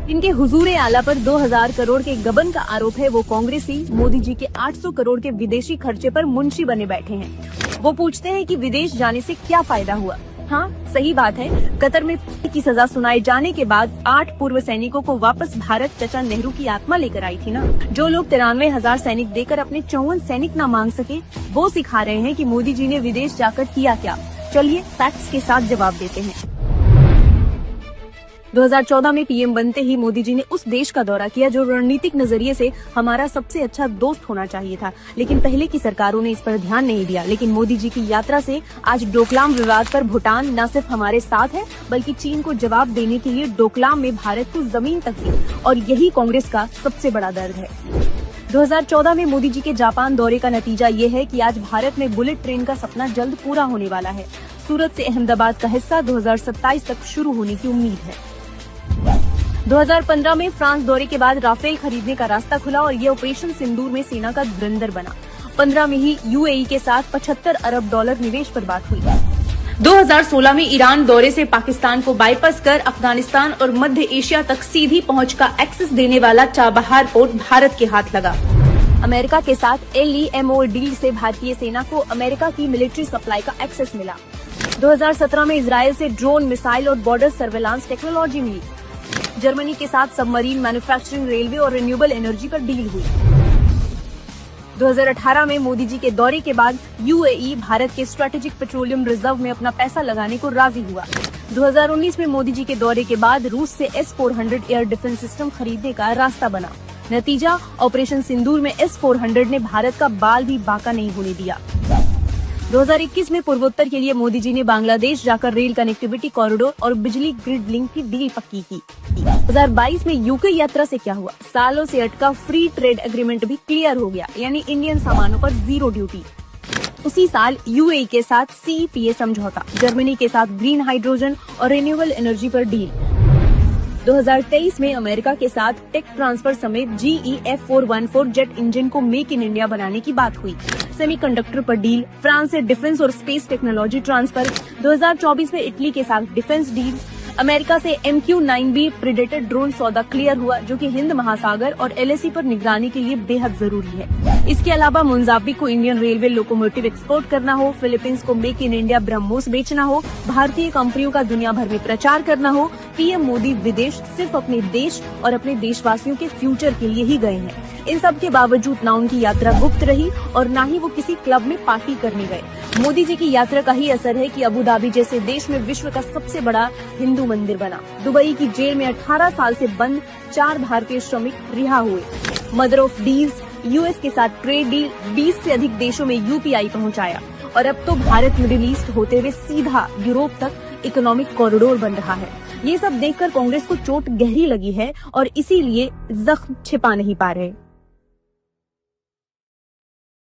इनके हुजूर आला पर 2000 करोड़ के गबन का आरोप है। वो कांग्रेसी मोदी जी के 800 करोड़ के विदेशी खर्चे पर मुंशी बने बैठे हैं। वो पूछते हैं कि विदेश जाने से क्या फायदा हुआ। हाँ, सही बात है। कतर में की सजा सुनाए जाने के बाद 8 पूर्व सैनिकों को वापस भारत चचा नेहरू की आत्मा लेकर आई थी ना। जो लोग 93,000 सैनिक देकर अपने 54 सैनिक न मांग सके, वो सिखा रहे हैं कि मोदी जी ने विदेश जाकर किया क्या। चलिए फैक्ट्स के साथ जवाब देते हैं। 2014 में पीएम बनते ही मोदी जी ने उस देश का दौरा किया जो रणनीतिक नजरिए से हमारा सबसे अच्छा दोस्त होना चाहिए था, लेकिन पहले की सरकारों ने इस पर ध्यान नहीं दिया। लेकिन मोदी जी की यात्रा से आज डोकलाम विवाद पर भूटान न सिर्फ हमारे साथ है, बल्कि चीन को जवाब देने के लिए डोकलाम में भारत को जमीन तक दी, और यही कांग्रेस का सबसे बड़ा दर्द है। 2014 में मोदी जी के जापान दौरे का नतीजा ये है कि आज भारत में बुलेट ट्रेन का सपना जल्द पूरा होने वाला है। सूरत से अहमदाबाद का हिस्सा 2027 तक शुरू होने की उम्मीद है। 2015 में फ्रांस दौरे के बाद राफेल खरीदने का रास्ता खुला और ये ऑपरेशन सिंदूर में सेना का धुरंधर बना। 15 में ही यूएई के साथ $75 अरब निवेश पर बात हुई। 2016 में ईरान दौरे से पाकिस्तान को बाईपास कर अफगानिस्तान और मध्य एशिया तक सीधी पहुंच का एक्सेस देने वाला चाबहार पोर्ट भारत के हाथ लगा। अमेरिका के साथ LEMO डील से भारतीय सेना को अमेरिका की मिलिट्री सप्लाई का एक्सेस मिला। 2017 में इजराइल से ड्रोन, मिसाइल और बॉर्डर सर्वेलांस टेक्नोलॉजी मिली। जर्मनी के साथ सबमरीन मैन्युफैक्चरिंग, रेलवे और रिन्यूएबल एनर्जी पर डील हुई। 2018 में मोदी जी के दौरे के बाद यूएई भारत के स्ट्रेटेजिक पेट्रोलियम रिजर्व में अपना पैसा लगाने को राजी हुआ। 2019 में मोदी जी के दौरे के बाद रूस से S-400 एयर डिफेंस सिस्टम खरीदने का रास्ता बना। नतीजा, ऑपरेशन सिंदूर में S-400 ने भारत का बाल भी बांका नहीं होने दिया। 2021 में पूर्वोत्तर के लिए मोदी जी ने बांग्लादेश जाकर रेल कनेक्टिविटी कॉरिडोर और बिजली ग्रिड लिंक की डील पक्की की। 2022 में यूके यात्रा से क्या हुआ? सालों से अटका फ्री ट्रेड एग्रीमेंट भी क्लियर हो गया, यानी इंडियन सामानों पर 0 ड्यूटी। उसी साल यूएई के साथ CEPA समझौता, जर्मनी के साथ ग्रीन हाइड्रोजन और रिन्यूएबल एनर्जी पर डील। 2023 में अमेरिका के साथ टेक ट्रांसफर समेत GE F414 जेट इंजन को मेक इन इंडिया बनाने की बात हुई। सेमीकंडक्टर पर डील, फ्रांस से डिफेंस और स्पेस टेक्नोलॉजी ट्रांसफर। 2024 में इटली के साथ डिफेंस डील। अमेरिका से MQ-9B प्रेडेटर ड्रोन सौदा क्लियर हुआ, जो कि हिंद महासागर और LAC पर निगरानी के लिए बेहद जरूरी है। इसके अलावा मोजाम्बिक को इंडियन रेलवे लोकोमोटिव एक्सपोर्ट करना हो, फिलीपींस को मेक इन इंडिया ब्रह्मोस बेचना हो, भारतीय कंपनियों का दुनिया भर में प्रचार करना हो, पीएम मोदी विदेश सिर्फ अपने देश और अपने देशवासियों के फ्यूचर के लिए ही गए हैं। इन सब के बावजूद न उनकी यात्रा गुप्त रही और न ही वो किसी क्लब में पार्टी करने गए। मोदी जी की यात्रा का ही असर है कि अबू धाबी जैसे देश में विश्व का सबसे बड़ा हिंदू मंदिर बना। दुबई की जेल में 18 साल से बंद 4 भारतीय श्रमिक रिहा हुए। मदर ऑफ डील्स, यूएस के साथ ट्रेड डील, 20 से अधिक देशों में UPI पहुंचाया, और अब तो भारत मिडिल ईस्ट होते हुए सीधा यूरोप तक इकोनॉमिक कॉरिडोर बन रहा है। ये सब देखकर कांग्रेस को चोट गहरी लगी है और इसीलिए जख्म छिपा नहीं पा रहे।